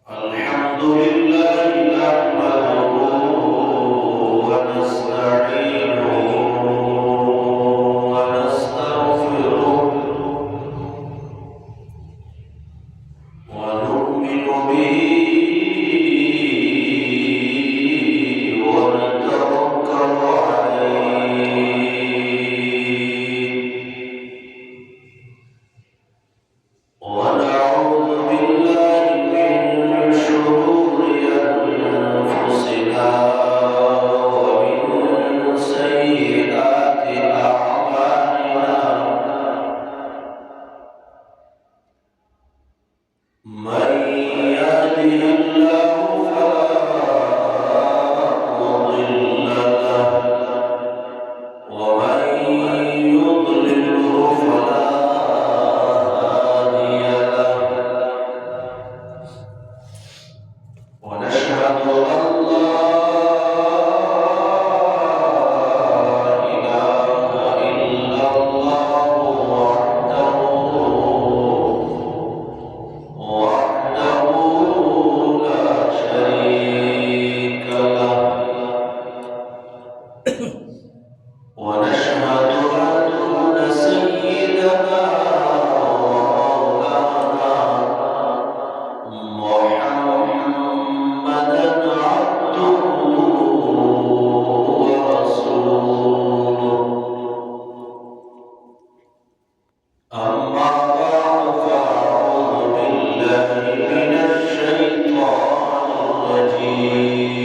الحمد لله نحمده ونستعينه ونستغفره ونؤمن به ونتوكل عليه ونعوذ بالله من شرور أنفسنا ومن سيئات أعمالنا من يهده الله فلا مضل له ومن يضلله فلا هادي له ونشهد أن لا إله إلا الله وحده لا شريك له ونشهد أن سيدنا ومولانا محمدا عبده ورسوله أما بعد فأعوذ بالله من الشيطان الرجيم